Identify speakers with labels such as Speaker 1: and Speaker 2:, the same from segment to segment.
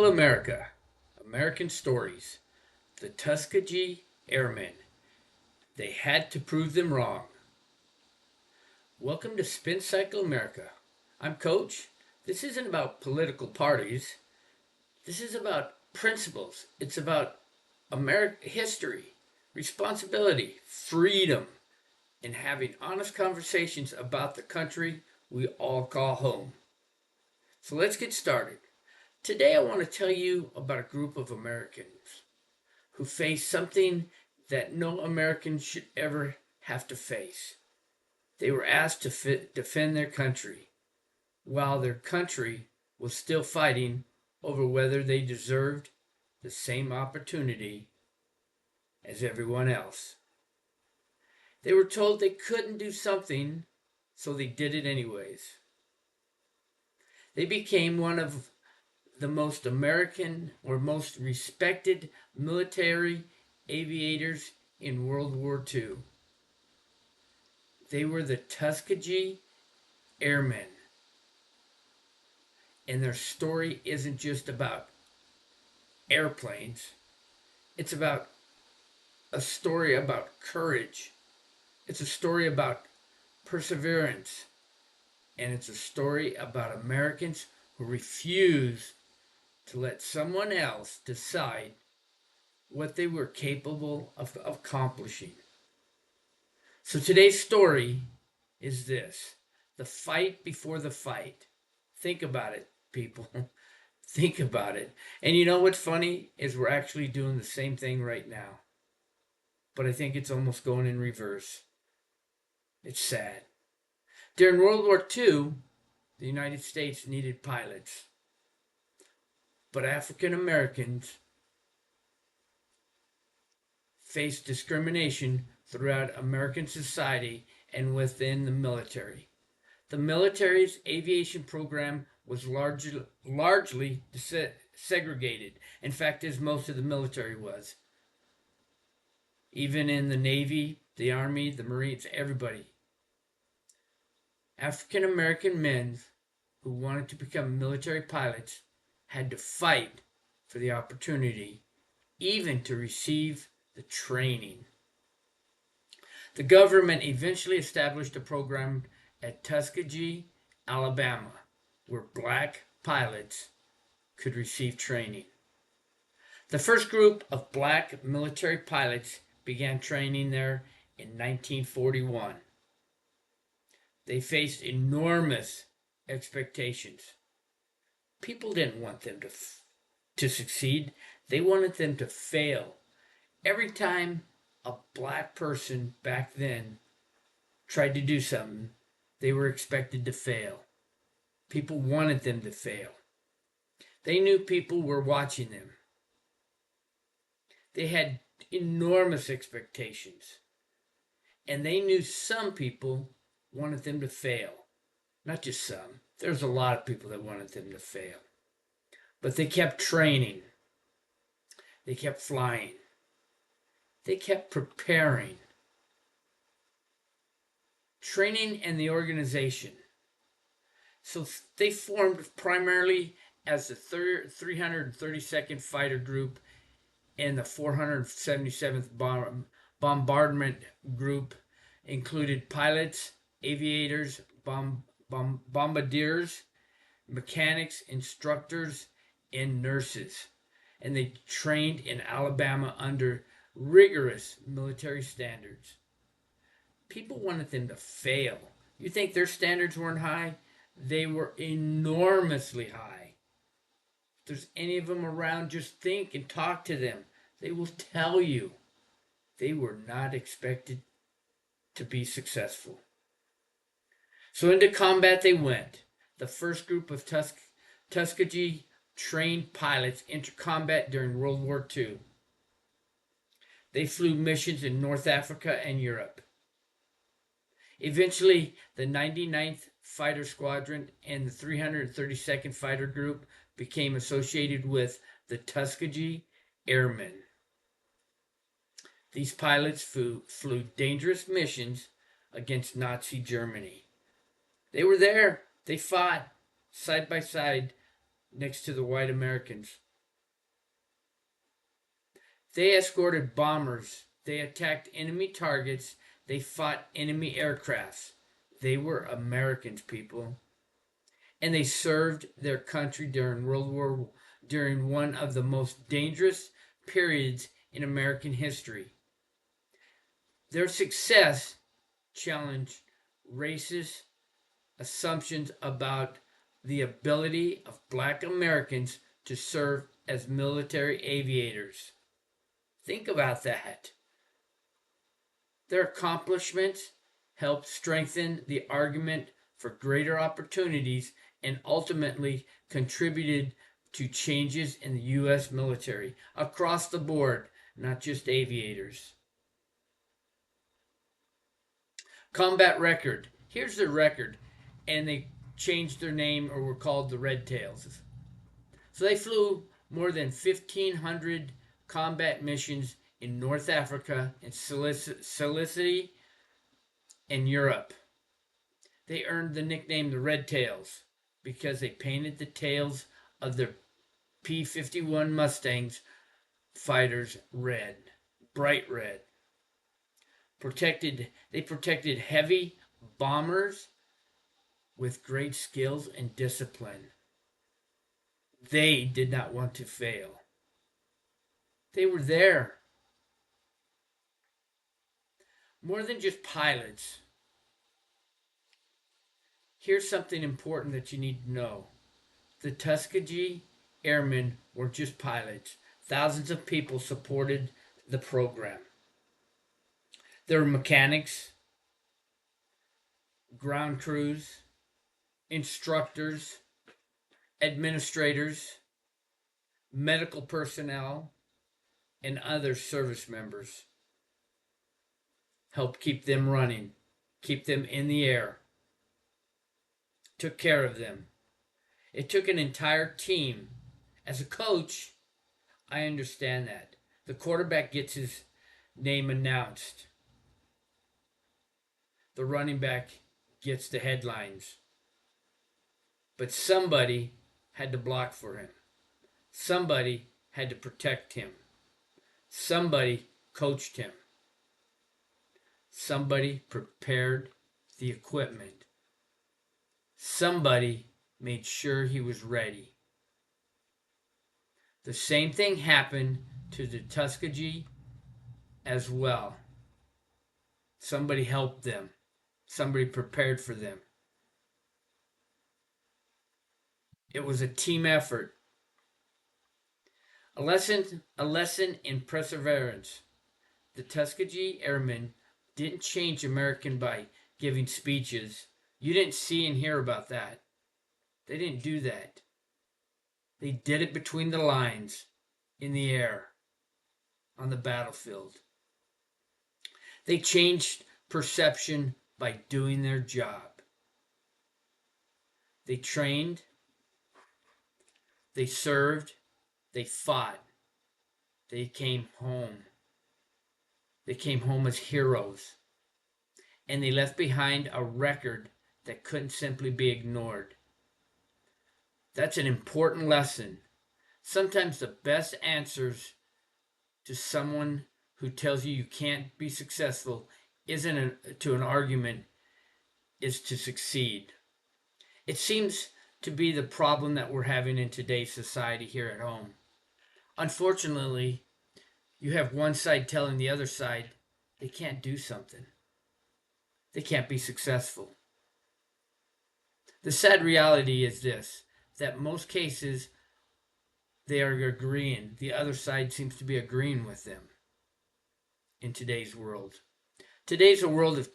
Speaker 1: Cycle America, American Stories, the Tuskegee Airmen. They had to prove them wrong. Welcome to Spin Cycle America. I'm Coach. This isn't about political parties. This is about principles. It's about American history, responsibility, freedom, and having honest conversations about the country we all call home. So let's get started. Today I want to tell you about a group of Americans who faced something that no American should ever have to face. They were asked to defend their country while their country was still fighting over whether they deserved the same opportunity as everyone else. They were told they couldn't do something, so they did it anyways. They became one of the most American or most respected military aviators in World War II. They were the Tuskegee Airmen. And their story isn't just about airplanes. It's about a story about courage. It's a story about perseverance. And it's a story about Americans who refuse to let someone else decide what they were capable of accomplishing. So today's story is this: the fight before the fight. Think about it, people. Think about it. And you know what's funny is we're actually doing the same thing right now. But I think it's almost going in reverse. It's sad. During World War II, the United States needed pilots. But African Americans faced discrimination throughout American society and within the military. The military's aviation program was largely segregated. In fact, as most of the military was. Even in the Navy, the Army, the Marines, everybody. African American men who wanted to become military pilots had to fight for the opportunity, even to receive the training. The government eventually established a program at Tuskegee, Alabama, where black pilots could receive training. The first group of black military pilots began training there in 1941. They faced enormous expectations. People didn't want them to succeed. They wanted them to fail. Every time a black person back then tried to do something, they were expected to fail. People wanted them to fail. They knew people were watching them. They had enormous expectations. And they knew some people wanted them to fail. Not just some. There's a lot of people that wanted them to fail. But they kept training. They kept flying. They kept preparing. Training and the organization. So they formed primarily as the 332nd Fighter Group and the 477th Bombardment Group. Included pilots, aviators, bombardiers, mechanics, instructors, and nurses. And they trained in Alabama under rigorous military standards. People wanted them to fail. You think their standards weren't high? They were enormously high. If there's any of them around, just think and talk to them. They will tell you they were not expected to be successful. So into combat they went. The first group of Tuskegee trained pilots entered combat during World War II. They flew missions in North Africa and Europe. Eventually, the 99th Fighter Squadron and the 332nd Fighter Group became associated with the Tuskegee Airmen. These pilots flew dangerous missions against Nazi Germany. They were there. They fought side by side next to the white Americans They escorted bombers. They attacked enemy targets. They fought enemy aircrafts. They were Americans, people. And they served their country during one of the most dangerous periods in American history. Their success challenged racist assumptions about the ability of black Americans to serve as military aviators. Think about that. Their accomplishments helped strengthen the argument for greater opportunities and ultimately contributed to changes in the U.S. military across the board, not just aviators. Combat record. Here's their record, and they changed their name or were called the Red Tails. So they flew more than 1,500 combat missions in North Africa and Sicily and Europe. They earned the nickname the Red Tails because they painted the tails of their P-51 Mustangs fighters red, bright red. They protected heavy bombers with great skills and discipline. They did not want to fail. They were there. More than just pilots. Here's something important that you need to know. The Tuskegee Airmen were just pilots. Thousands of people supported the program. There were mechanics, ground crews, instructors, administrators, medical personnel, and other service members. Helped keep them running, keep them in the air, took care of them. It took an entire team. As a coach, I understand that. The quarterback gets his name announced. The running back gets the headlines. But somebody had to block for him. Somebody had to protect him. Somebody coached him. Somebody prepared the equipment. Somebody made sure he was ready. The same thing happened to the Tuskegee as well. Somebody helped them. Somebody prepared for them. It was a team effort. A lesson in perseverance. The Tuskegee Airmen didn't change American by giving speeches. You didn't see and hear about that. They didn't do that. They did it between the lines, in the air, on the battlefield. They changed perception by doing their job. They trained, they served, they fought, they came home. They came home as heroes. And they left behind a record that couldn't simply be ignored. That's an important lesson. Sometimes the best answers to someone who tells you can't be successful to an argument is to succeed. It seems to be the problem that we're having in today's society here at home. Unfortunately, you have one side telling the other side they can't do something. They can't be successful. The sad reality is this, that most cases they are agreeing. The other side seems to be agreeing with them in today's world. Today's world is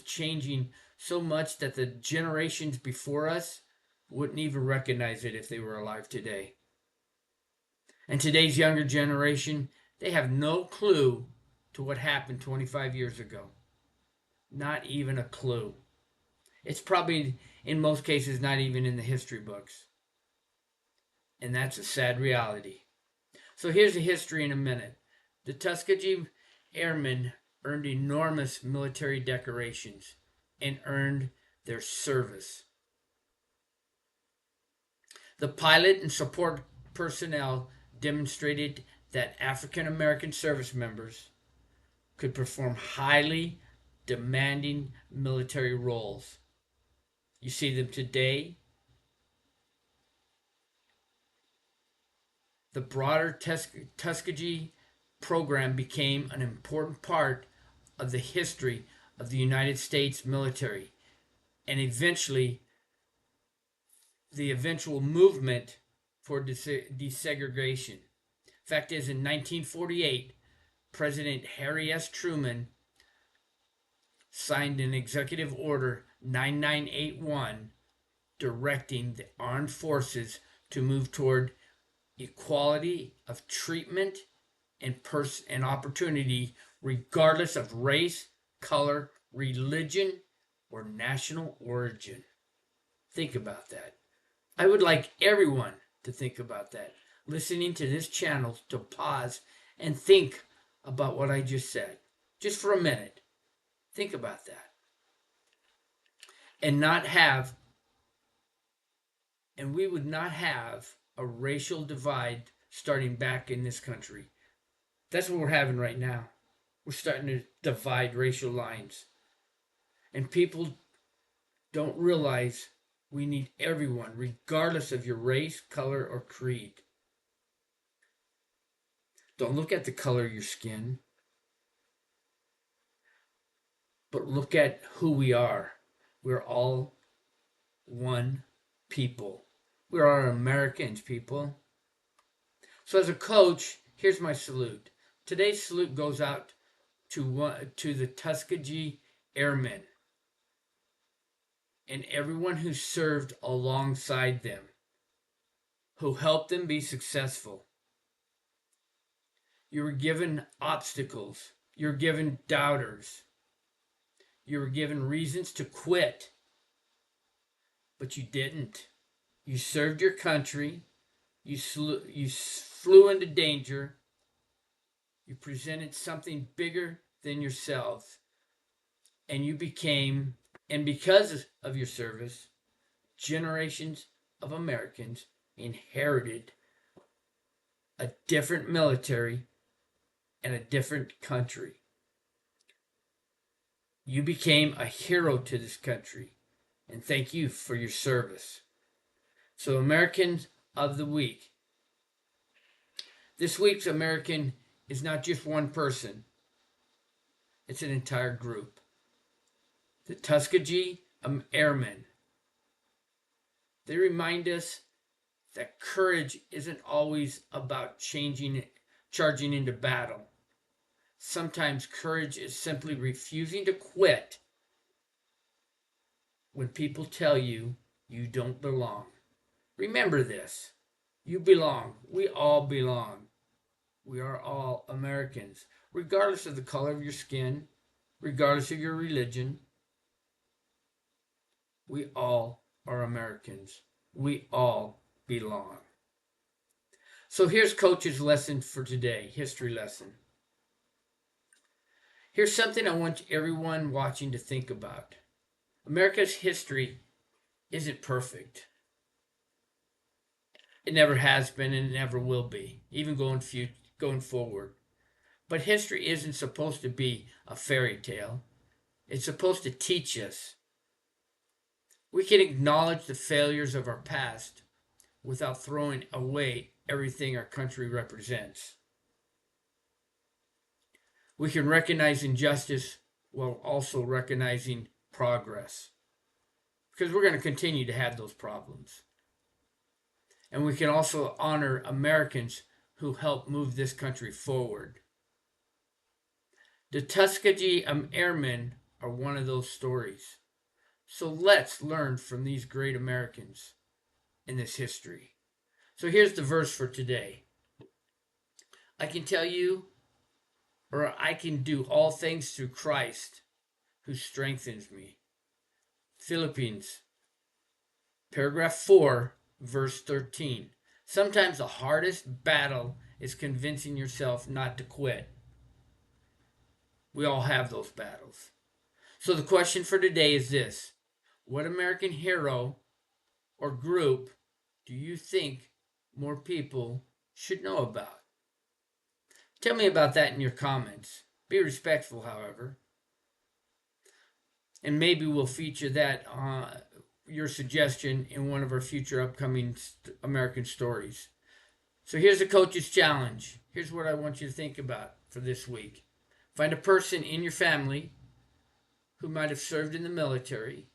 Speaker 1: changing so much that the generations before us wouldn't even recognize it if they were alive today. And today's younger generation, they have no clue to what happened 25 years ago. Not even a clue. It's probably, in most cases, not even in the history books. And that's a sad reality. So here's the history in a minute. The Tuskegee Airmen earned enormous military decorations and earned their service. The pilot and support personnel demonstrated that African American service members could perform highly demanding military roles. You see them today. The broader Tuskegee program became an important part of the history of the United States military and eventually the eventual movement for desegregation. Fact is, in 1948, President Harry S. Truman signed an Executive Order 9981 directing the armed forces to move toward equality of treatment and opportunity regardless of race, color, religion, or national origin. Think about that. I would like everyone to think about that. Listening to this channel to pause and think about what I just said. Just for a minute. Think about that. And we would not have a racial divide starting back in this country. That's what we're having right now. We're starting to divide racial lines. And people don't realize we need everyone, regardless of your race, color, or creed. Don't look at the color of your skin, but look at who we are. We're all one people. We are Americans, people. So as a coach, here's my salute. Today's salute goes out to the Tuskegee Airmen and everyone who served alongside them, who helped them be successful. You were given obstacles. You were given doubters. You were given reasons to quit, but you didn't. You served your country. You flew into danger. You presented something bigger than yourselves. And you became, and because of your service, generations of Americans inherited a different military and a different country. You became a hero to this country, and thank you for your service. So, Americans of the Week. This week's American is not just one person. It's an entire group. The Tuskegee Airmen. They remind us that courage isn't always about charging into battle. Sometimes courage is simply refusing to quit when people tell you you don't belong. Remember this. You belong. We all belong. We are all Americans, regardless of the color of your skin, regardless of your religion. We all are Americans. We all belong. So here's Coach's lesson for today, history lesson. Here's something I want everyone watching to think about. America's history isn't perfect. It never has been and it never will be, even going forward. But history isn't supposed to be a fairy tale. It's supposed to teach us. We can acknowledge the failures of our past without throwing away everything our country represents. We can recognize injustice while also recognizing progress. Because we're going to continue to have those problems. And we can also honor Americans who helped move this country forward. The Tuskegee Airmen are one of those stories. So let's learn from these great Americans in this history. So here's the verse for today. I can tell you, or I can do all things through Christ who strengthens me. Philippians, paragraph 4, verse 13. Sometimes the hardest battle is convincing yourself not to quit. We all have those battles. So the question for today is this. What American hero or group do you think more people should know about? Tell me about that in your comments. Be respectful, however. And maybe we'll feature that your suggestion in one of our future upcoming American stories. So here's a coach's challenge. Here's what I want you to think about for this week. Find a person in your family who might have served in the military.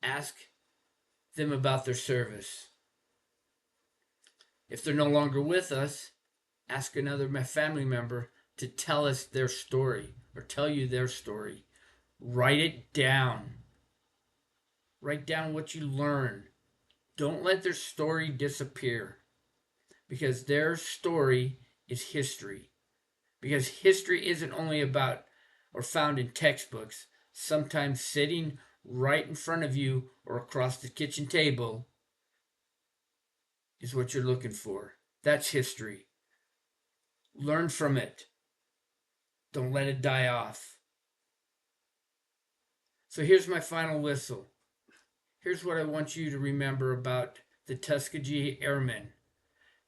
Speaker 1: Ask them about their service. If they're no longer with us, ask another family member to tell us their story or tell you their story. Write it down. Write down what you learn. Don't let their story disappear, because their story is history. Because history isn't only about or found in textbooks. Sometimes sitting right in front of you or across the kitchen table is what you're looking for. That's history. Learn from it. Don't let it die off. So here's my final whistle. Here's what I want you to remember about the Tuskegee Airmen.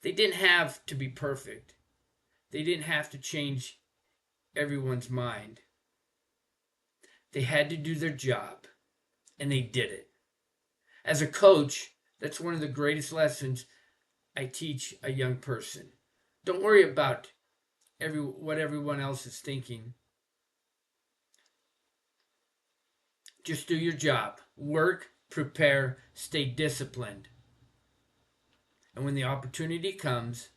Speaker 1: They didn't have to be perfect. They didn't have to change everyone's mind. They had to do their job, and they did it. As a coach, that's one of the greatest lessons I teach a young person. Don't worry about what everyone else is thinking. Just do your job. Work, prepare, stay disciplined. And when the opportunity comes,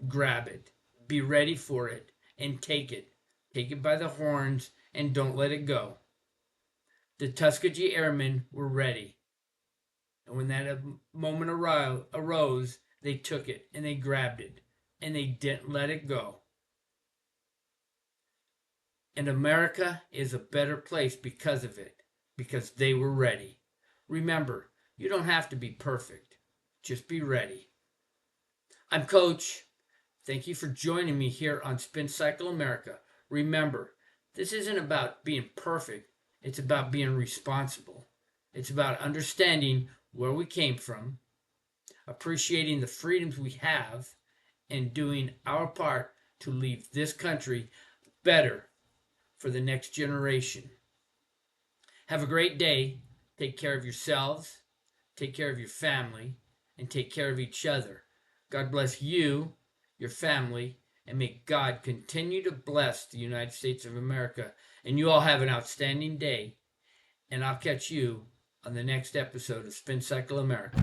Speaker 1: grab it. Be ready for it and take it. Take it by the horns and don't let it go. The Tuskegee Airmen were ready. And when that moment arose, they took it and they grabbed it and they didn't let it go. And America is a better place because of it, because they were ready. Remember, you don't have to be perfect. Just be ready. I'm Coach. Thank you for joining me here on Spin Cycle America. Remember, this isn't about being perfect. It's about being responsible. It's about understanding where we came from, appreciating the freedoms we have, and doing our part to leave this country better for the next generation. Have a great day. Take care of yourselves, take care of your family, and take care of each other. God bless you, your family, and may God continue to bless the United States of America. And you all have an outstanding day. And I'll catch you on the next episode of Spin Cycle America.